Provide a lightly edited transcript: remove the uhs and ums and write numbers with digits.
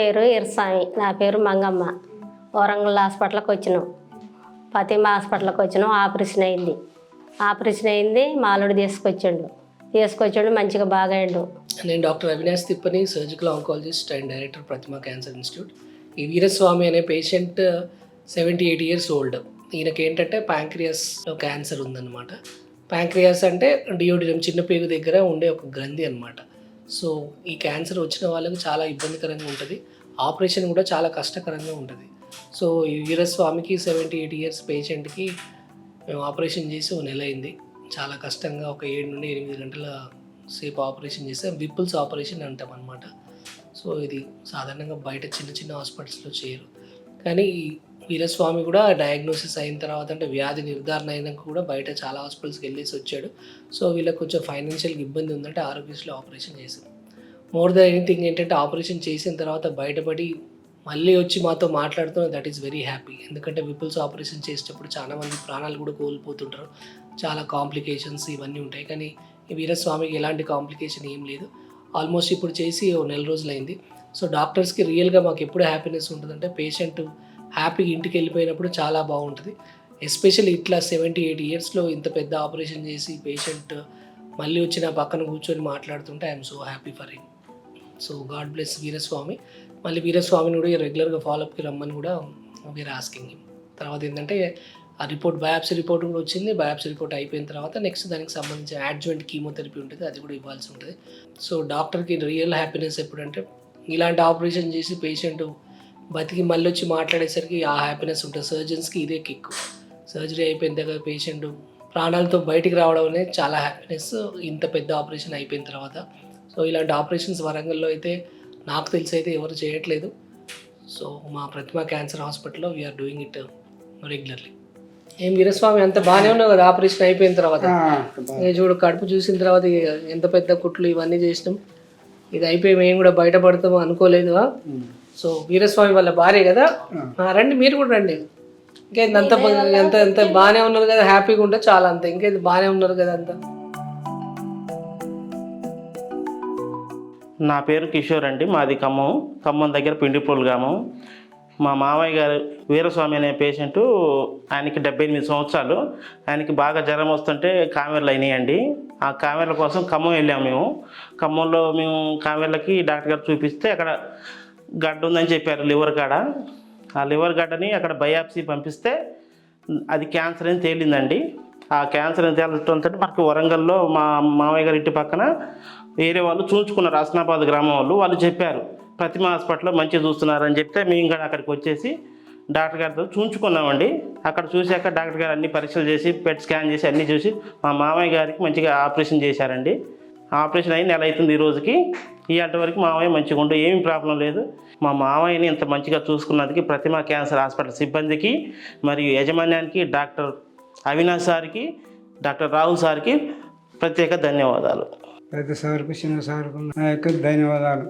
పేరు ఇరస్వామి, నా పేరు మంగమ్మ. వరంగల్ హాస్పిటల్కి వచ్చినాం, ఫతిమా హాస్పిటల్కి వచ్చినాం. ఆపరేషన్ అయింది. మాలోడు తీసుకొచ్చాడు మంచిగా బాగా అయ్యిండు. నేను doctor Avinash Thippani, surgical oncologist and director Prathima cancer institute. ఈ వీరస్వామి అనే పేషెంట్ 78 years ఓల్డ్. ఈయనకి ఏంటంటే ప్యాంక్రియాస్లో క్యాన్సర్ ఉందన్నమాట. ప్యాంక్రియాస్ అంటే డియోడినం, చిన్న పేగు దగ్గర ఉండే ఒక గ్రంథి అనమాట. సో ఈ క్యాన్సర్ వచ్చిన వాళ్ళకి చాలా ఇబ్బందికరంగా ఉంటుంది, ఆపరేషన్ కూడా చాలా కష్టకరంగా ఉంటుంది. సో ఈ వీరస్వామికి 78 years పేషెంట్కి మేము ఆపరేషన్ చేసి 1 నెల అయింది. చాలా కష్టంగా ఒక 7 నుండి 8 గంటల సేపు ఆపరేషన్ చేసాం. విపుల్స్ ఆపరేషన్ అంటాం అనమాట. సో ఇది సాధారణంగా బయట చిన్న చిన్న హాస్పిటల్స్లో చేయరు, కానీ వీరస్వామి కూడా డయాగ్నోసిస్ అయిన తర్వాత, అంటే వ్యాధి నిర్ధారణ అయినాక కూడా బయట చాలా హాస్పిటల్స్కి వెళ్ళేసి వచ్చాడు. సో వీళ్ళకి కొంచెం ఫైనాన్షియల్గా ఇబ్బంది ఉందంటే ఆరోగ్యశ్రీలో ఆపరేషన్ చేసాం. మోర్ దెన్ ఎనీథింగ్ ఏంటంటే ఆపరేషన్ చేసిన తర్వాత బయటపడి మళ్ళీ వచ్చి మాతో మాట్లాడుతున్న దట్ ఈస్ వెరీ హ్యాపీ. ఎందుకంటే విపుల్స్ ఆపరేషన్ చేసేటప్పుడు చాలామంది ప్రాణాలు కూడా కోల్పోతుంటారు, చాలా కాంప్లికేషన్స్ ఇవన్నీ ఉంటాయి. కానీ ఈ వీరస్వామికి ఎలాంటి కాంప్లికేషన్ ఏం లేదు. ఆల్మోస్ట్ ఇప్పుడు చేసి 1 నెల రోజులైంది. సో డాక్టర్స్కి రియల్గా మాకు ఎప్పుడు హ్యాపీనెస్ ఉంటుందంటే పేషెంట్ హ్యాపీగా ఇంటికి వెళ్ళిపోయినప్పుడు చాలా బాగుంటుంది. ఎస్పెషల్లీ ఇట్లా 78 yearsలో ఇంత పెద్ద ఆపరేషన్ చేసి పేషెంట్ మళ్ళీ వచ్చి నా పక్కన కూర్చొని మాట్లాడుతుంటే I'm so happy for him. So God bless Veeraswamy. మళ్ళీ వీరస్వామిని కూడా రెగ్యులర్గా ఫాలోఅప్కి రమ్మని కూడా వీఆర్ ఆస్కింగ్ హిమ్. తర్వాత ఏంటంటే ఆ రిపోర్ట్, బయాప్సీ రిపోర్ట్ కూడా వచ్చింది. బయాప్సీ రిపోర్ట్ అయిపోయిన తర్వాత నెక్స్ట్ దానికి సంబంధించిన యాడ్జువెంట్ కీమోథెరపీ ఉంటుంది, అది కూడా ఇవ్వాల్సి ఉంటుంది. సో డాక్టర్కి రియల్ హ్యాపీనెస్ ఎప్పుడంటే ఇలాంటి ఆపరేషన్ చేసి పేషెంట్ బతికి మళ్ళీ వచ్చి మాట్లాడేసరికి ఆ హ్యాపీనెస్ ఉంటుంది. సర్జన్స్కి ఇదే కిక్. సర్జరీ అయిపోయిన దగ్గర పేషెంట్ ప్రాణాలతో బయటికి రావడం అనేది చాలా హ్యాపీనెస్, ఇంత పెద్ద ఆపరేషన్ అయిపోయిన తర్వాత. సో ఇలాంటి ఆపరేషన్స్ వరంగల్లో అయితే నాకు తెలిసి అయితే ఎవరు చేయట్లేదు. సో మా ప్రతిమా క్యాన్సర్ హాస్పిటల్లో వీఆర్ డూయింగ్ ఇట్ రెగ్యులర్లీ. ఏం వీరస్వామి, అంత బాగానే ఉన్నావు కదా ఆపరేషన్ అయిపోయిన తర్వాత? చూడు, కడుపు చూసిన తర్వాత ఎంత పెద్ద కుట్లు ఇవన్నీ చేసినాం. ఇది అయిపోయి మేము కూడా బయటపడతాము అనుకోలేదు. సో వీరస్వామి వాళ్ళ భార్య కదా, రండి మీరు కూడా రండి. ఇంకేంది అంత ఎంత బాగానే ఉన్నారు కదా, హ్యాపీగా ఉంటే చాలా. అంత ఇంకేంది బాగానే ఉన్నారు కదా అంతా. నా పేరు కిషోర్ అండి, మాది ఖమ్మం దగ్గర పిండిపోలు గ్రామం. మా మామయ్య గారు వీరస్వామి అనే పేషెంటు, ఆయనకి 78 సంవత్సరాలు. ఆయనకి బాగా జ్వరం వస్తుంటే కామెర్లు అయినాయండి. ఆ కామెర్ల కోసం ఖమ్మం వెళ్ళాము మేము. ఖమ్మంలో మేము కామెర్లకి డాక్టర్ గారు చూపిస్తే అక్కడ గడ్డ ఉందని చెప్పారు, లివర్ కాడ. ఆ లివర్ గడ్డని అక్కడ బయాప్సీ పంపిస్తే అది క్యాన్సర్ అని తేలిందండి. ఆ క్యాన్సర్ అని తేలటంతో మనకు వరంగల్లో మా మామయ్య గారి ఇంటి పక్కన వేరే వాళ్ళు చూసుకున్నారు, హస్నాబాద్ గ్రామం వాళ్ళు చెప్పారు ప్రతిమా హాస్పిటల్లో మంచిగా చూస్తున్నారని చెప్తే మేము కూడా అక్కడికి వచ్చేసి డాక్టర్ గారితో చూసుకున్నామండి. అక్కడ చూశాక డాక్టర్ గారు అన్ని పరీక్షలు చేసి పెట్ స్కాన్ చేసి అన్నీ చూసి మా మామయ్య గారికి మంచిగా ఆపరేషన్ చేశారండి. ఆపరేషన్ అయ్యి 1 నెల అవుతుంది ఈ రోజుకి. ఇవాళ వరకు మామయ్య మంచిగా ఉండు, ఏమీ ప్రాబ్లం లేదు. మా మామయ్యని ఇంత మంచిగా చూసుకున్నందుకు ప్రతిమా క్యాన్సర్ హాస్పిటల్ సిబ్బందికి మరియు యాజమాన్యానికి, డాక్టర్ అవినాష్ సార్కి, డాక్టర్ రాహుల్ సార్కి ప్రత్యేక ధన్యవాదాలు. పెద్ద సార్కు చిన్న సార్కు నా యొక్క ధన్యవాదాలు.